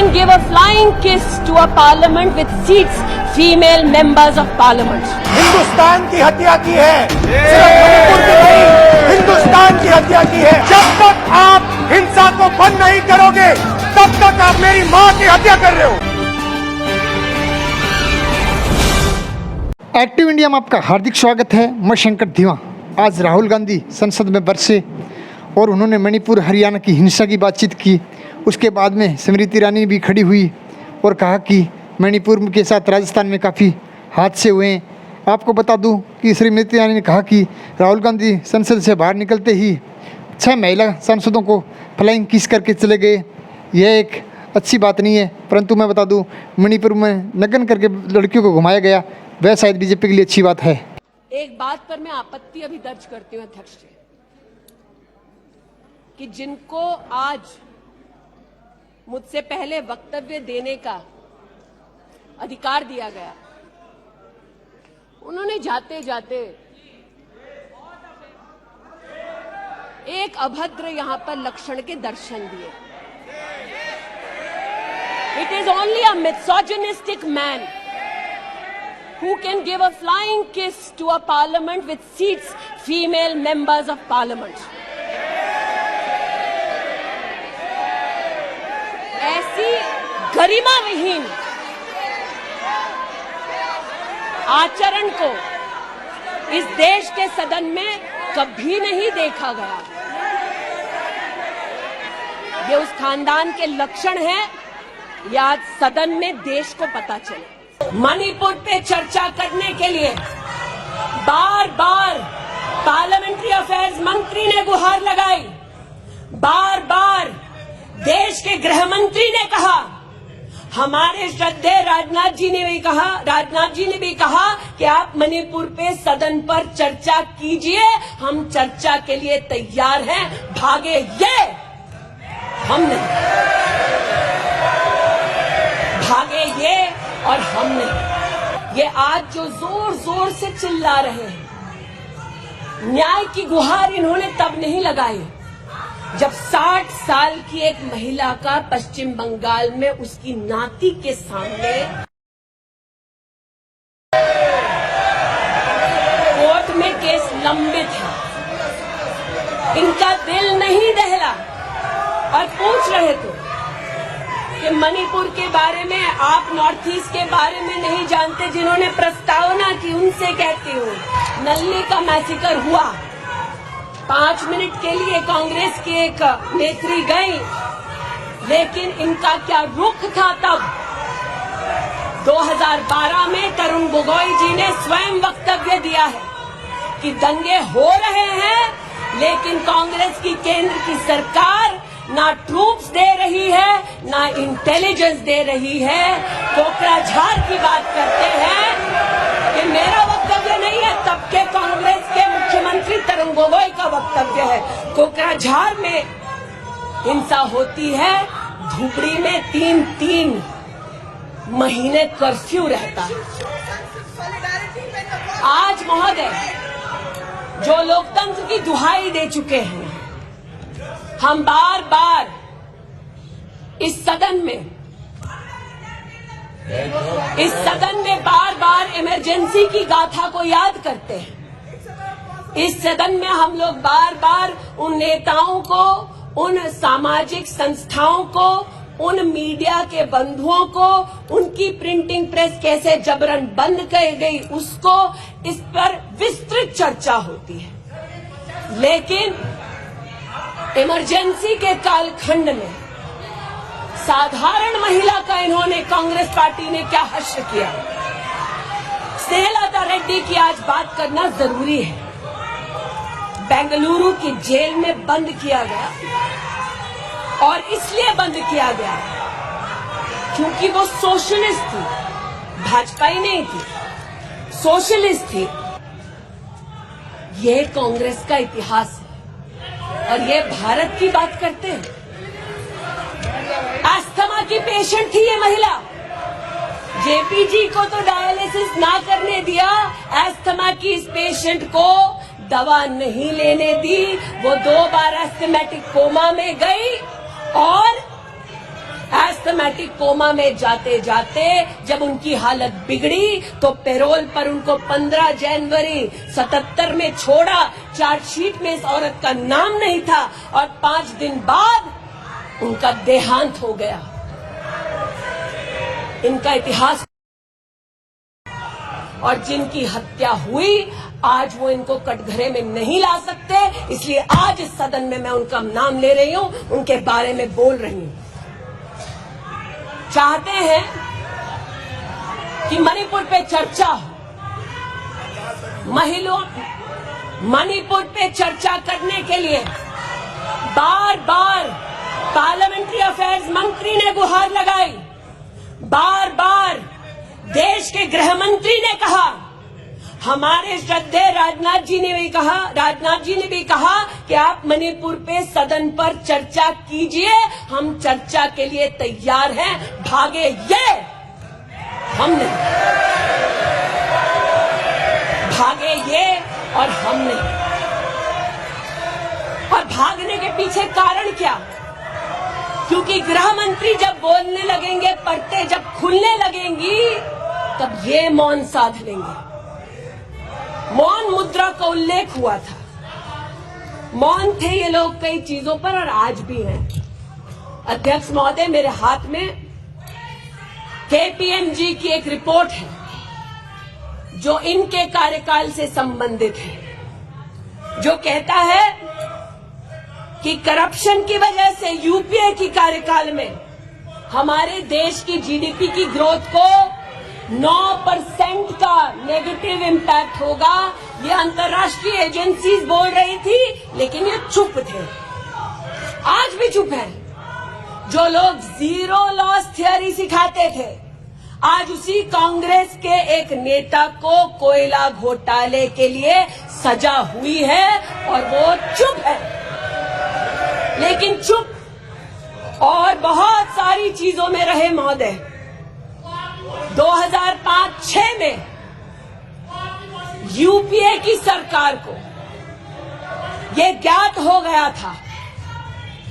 can give a flying kiss to a parliament with seats female members of parliament. Hindustan की हत्या की है, सिर्फ मणिपुर की नहीं, हिंदुस्तान की हत्या की है। जब तक आप हिंसा को बंद नहीं करोगे, तब तक आप मेरी मां की हत्या कर रहे हो। एक्टिव इंडिया में आपका हार्दिक स्वागत है। मैं शंकर धीवा। आज राहुल गांधी संसद में बरसे और उन्होंने मणिपुर हरियाणा की हिंसा की बातचीत की। उसके बाद में स्मृति ईरानी भी खड़ी हुई और कहा कि मणिपुर के साथ राजस्थान में काफ़ी हादसे हुए हैं। आपको बता दूं कि स्मृति ईरानी ने कहा कि राहुल गांधी संसद से बाहर निकलते ही 6 महिला सांसदों को फ्लाइंग किस करके चले गए। यह एक अच्छी बात नहीं है, परंतु मैं बता दूं मणिपुर में नग्न करके लड़कियों को घुमाया गया, वह शायद बीजेपी के लिए अच्छी बात है। एक बात पर मैं आपत्ति अभी दर्ज करती हूं अध्यक्ष जी, कि जिनको आज मुझसे पहले वक्तव्य देने का अधिकार दिया गया, उन्होंने जाते जाते एक अभद्र यहां पर लक्षण के दर्शन दिए। It is only a misogynistic man who can give a flying kiss to a parliament with seats female members of parliament. ऐसी गरिमा विहीन आचरण को इस देश के सदन में कभी नहीं देखा गया। ये उस खानदान के लक्षण हैं, या आज सदन में देश को पता चले। मणिपुर पे चर्चा करने के लिए बार बार पार्लियामेंट्री अफेयर्स मंत्री ने गुहार लगाई, बार बार देश के गृह मंत्री ने कहा, हमारे श्रद्धेय राजनाथ जी ने भी कहा कि आप मणिपुर पे सदन पर चर्चा कीजिए, हम चर्चा के लिए तैयार हैं, भागे ये हम नहीं, भागे ये और हम नहीं। ये आज जो जोर जोर से चिल्ला रहे हैं, न्याय की गुहार इन्होंने तब नहीं लगाई जब 60 साल की एक महिला का पश्चिम बंगाल में उसकी नाती के सामने कोर्ट में केस लंबित है। इनका दिल नहीं दहला और पूछ रहे थे कि मणिपुर के बारे में आप नॉर्थ ईस्ट के बारे में नहीं जानते। जिन्होंने प्रस्तावना की उनसे कहती हूँ, नल्ली का मैसेकर हुआ, 5 मिनट के लिए कांग्रेस की एक नेत्री गई, लेकिन इनका क्या रुख था तब। 2012 में तरुण गोगोई जी ने स्वयं वक्तव्य दिया है कि दंगे हो रहे हैं, लेकिन कांग्रेस की केंद्र की सरकार ना ट्रूप्स दे रही है, ना इंटेलिजेंस दे रही है। कोकराझार की बात करते हैं कि मेरा वक्तव्य नहीं है, तब के कांग्रेस के मुख्यमंत्री तरुण गोगोई का वक्तव्य है। कोकराझार में हिंसा होती है, धुबड़ी में 3-3 महीने कर्फ्यू रहता है। आज महोदय जो लोकतंत्र की दुहाई दे चुके हैं, हम बार बार इस सदन में बार बार इमरजेंसी की गाथा को याद करते हैं। इस सदन में हम लोग बार बार उन नेताओं को, उन सामाजिक संस्थाओं को, उन मीडिया के बंधुओं को, उनकी प्रिंटिंग प्रेस कैसे जबरन बंद कर गई, उसको, इस पर विस्तृत चर्चा होती है। लेकिन इमरजेंसी के कालखंड में साधारण महिला का इन्होंने, कांग्रेस पार्टी ने क्या हश्र किया। स्नेहलता रेड्डी की आज बात करना जरूरी है। बेंगलुरु की जेल में बंद किया गया, और इसलिए बंद किया गया क्योंकि वो सोशलिस्ट थी, भाजपाई नहीं थी, सोशलिस्ट थी। यह कांग्रेस का इतिहास है, और ये भारत की बात करते हैं। अस्थमा की पेशेंट थी ये महिला, जेपी जी को तो डायलिसिस ना करने दिया, अस्थमा की इस पेशेंट को दवा नहीं लेने दी। वो 2 बार एस्थमेटिक कोमा में गई और सिस्टमैटिक कोमा में जाते जाते जब उनकी हालत बिगड़ी तो पैरोल पर उनको 15 जनवरी 77 में छोड़ा। चार्जशीट में इस औरत का नाम नहीं था और 5 दिन बाद उनका देहांत हो गया। इनका इतिहास और जिनकी हत्या हुई आज वो इनको कटघरे में नहीं ला सकते, इसलिए आज इस सदन में मैं उनका नाम ले रही हूं, उनके बारे में बोल रही हूं। चाहते हैं कि मणिपुर पे चर्चा हो, मणिपुर पे चर्चा करने के लिए बार बार पार्लियामेंट्री अफेयर्स मंत्री ने गुहार लगाई, बार बार देश के गृह मंत्री ने कहा, हमारे श्रद्धेय राजनाथ जी ने भी कहा कि आप मणिपुर पे सदन पर चर्चा कीजिए, हम चर्चा के लिए तैयार हैं, भागे ये हम नहीं, भागे ये और हम नहीं। और भागने के पीछे कारण क्या? क्योंकि गृह मंत्री जब बोलने लगेंगे, पर्दे जब खुलने लगेंगी, तब ये मौन साध लेंगे। मौन मुद्रा का उल्लेख हुआ था, मौन थे ये लोग कई चीजों पर और आज भी हैं। अध्यक्ष महोदय, मेरे हाथ में केपीएमजी की एक रिपोर्ट है जो इनके कार्यकाल से संबंधित है, जो कहता है कि करप्शन की वजह से यूपीए की कार्यकाल में हमारे देश की जीडीपी की ग्रोथ को 9% का नेगेटिव इम्पैक्ट होगा। ये अंतर्राष्ट्रीय एजेंसीज बोल रही थी, लेकिन ये चुप थे, आज भी चुप हैं। जो लोग जीरो लॉस थियरी सिखाते थे, आज उसी कांग्रेस के एक नेता को कोयला घोटाले के लिए सजा हुई है और वो चुप है। लेकिन चुप और बहुत सारी चीजों में रहे महोदय। 2005-06 में यूपीए की सरकार को यह ज्ञात हो गया था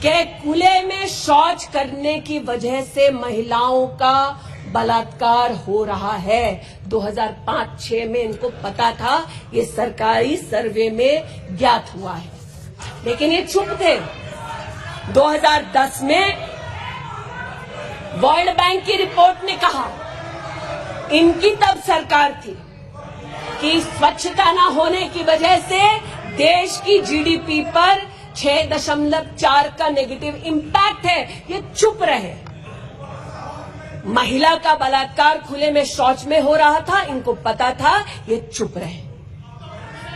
कि खुले में शौच करने की वजह से महिलाओं का बलात्कार हो रहा है। 2005-06 में इनको पता था, ये सरकारी सर्वे में ज्ञात हुआ है, लेकिन ये चुप थे। 2010 में वर्ल्ड बैंक की रिपोर्ट ने कहा, इनकी तब सरकार थी, कि स्वच्छता न होने की वजह से देश की जीडीपी पर 6.4 का नेगेटिव इम्पैक्ट है। ये चुप रहे। महिला का बलात्कार खुले में शौच में हो रहा था, इनको पता था, ये चुप रहे।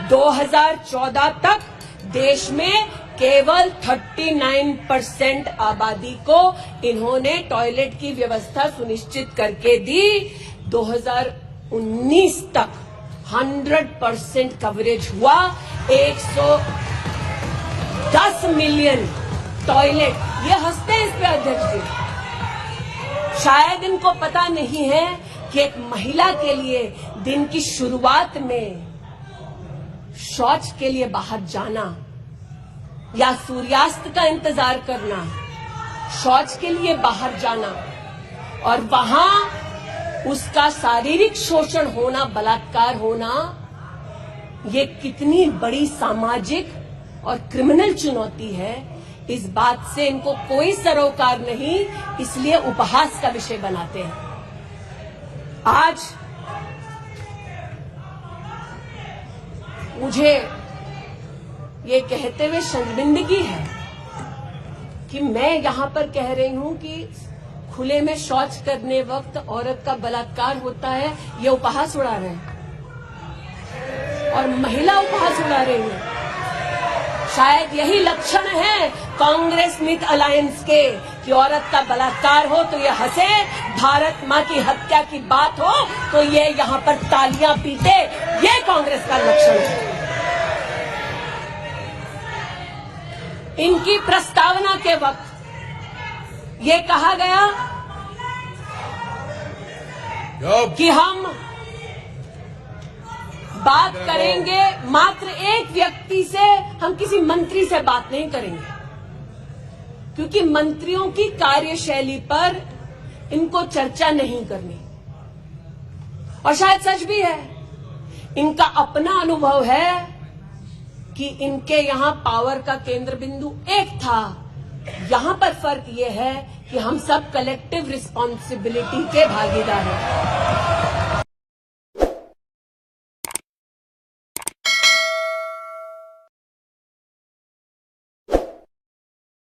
2014 तक देश में केवल 39% आबादी को इन्होंने टॉयलेट की व्यवस्था सुनिश्चित करके दी। 2019 तक 100% कवरेज हुआ। 110 मिलियन टॉयलेट, ये हंसते हैं इस पे अध्यक्ष जी। शायद इनको पता नहीं है कि एक महिला के लिए दिन की शुरुआत में शौच के लिए बाहर जाना या सूर्यास्त का इंतजार करना, शौच के लिए बाहर जाना और वहां उसका शारीरिक शोषण होना, बलात्कार होना, ये कितनी बड़ी सामाजिक और क्रिमिनल चुनौती है, इस बात से इनको कोई सरोकार नहीं, इसलिए उपहास का विषय बनाते हैं। आज मुझे ये कहते हुए शर्मिंदगी है कि मैं यहां पर कह रही हूं कि खुले में शौच करने वक्त औरत का बलात्कार होता है, ये उपहास उड़ा रहे हैं और महिला उपहास उड़ा रही है। शायद यही लक्षण है कांग्रेस मिथ अलायंस के कि औरत का बलात्कार हो तो ये हंसे, भारत मां की हत्या की बात हो तो ये यहां पर तालियां पीटे, ये कांग्रेस का लक्षण है। इनकी प्रस्तावना के वक्त ये कहा गया कि हम बात करेंगे मात्र एक व्यक्ति से, हम किसी मंत्री से बात नहीं करेंगे, क्योंकि मंत्रियों की कार्यशैली पर इनको चर्चा नहीं करनी। और शायद सच भी है, इनका अपना अनुभव है कि इनके यहां पावर का केंद्र बिंदु एक था। यहां पर फर्क यह है कि हम सब कलेक्टिव रिस्पॉन्सिबिलिटी के भागीदार हैं।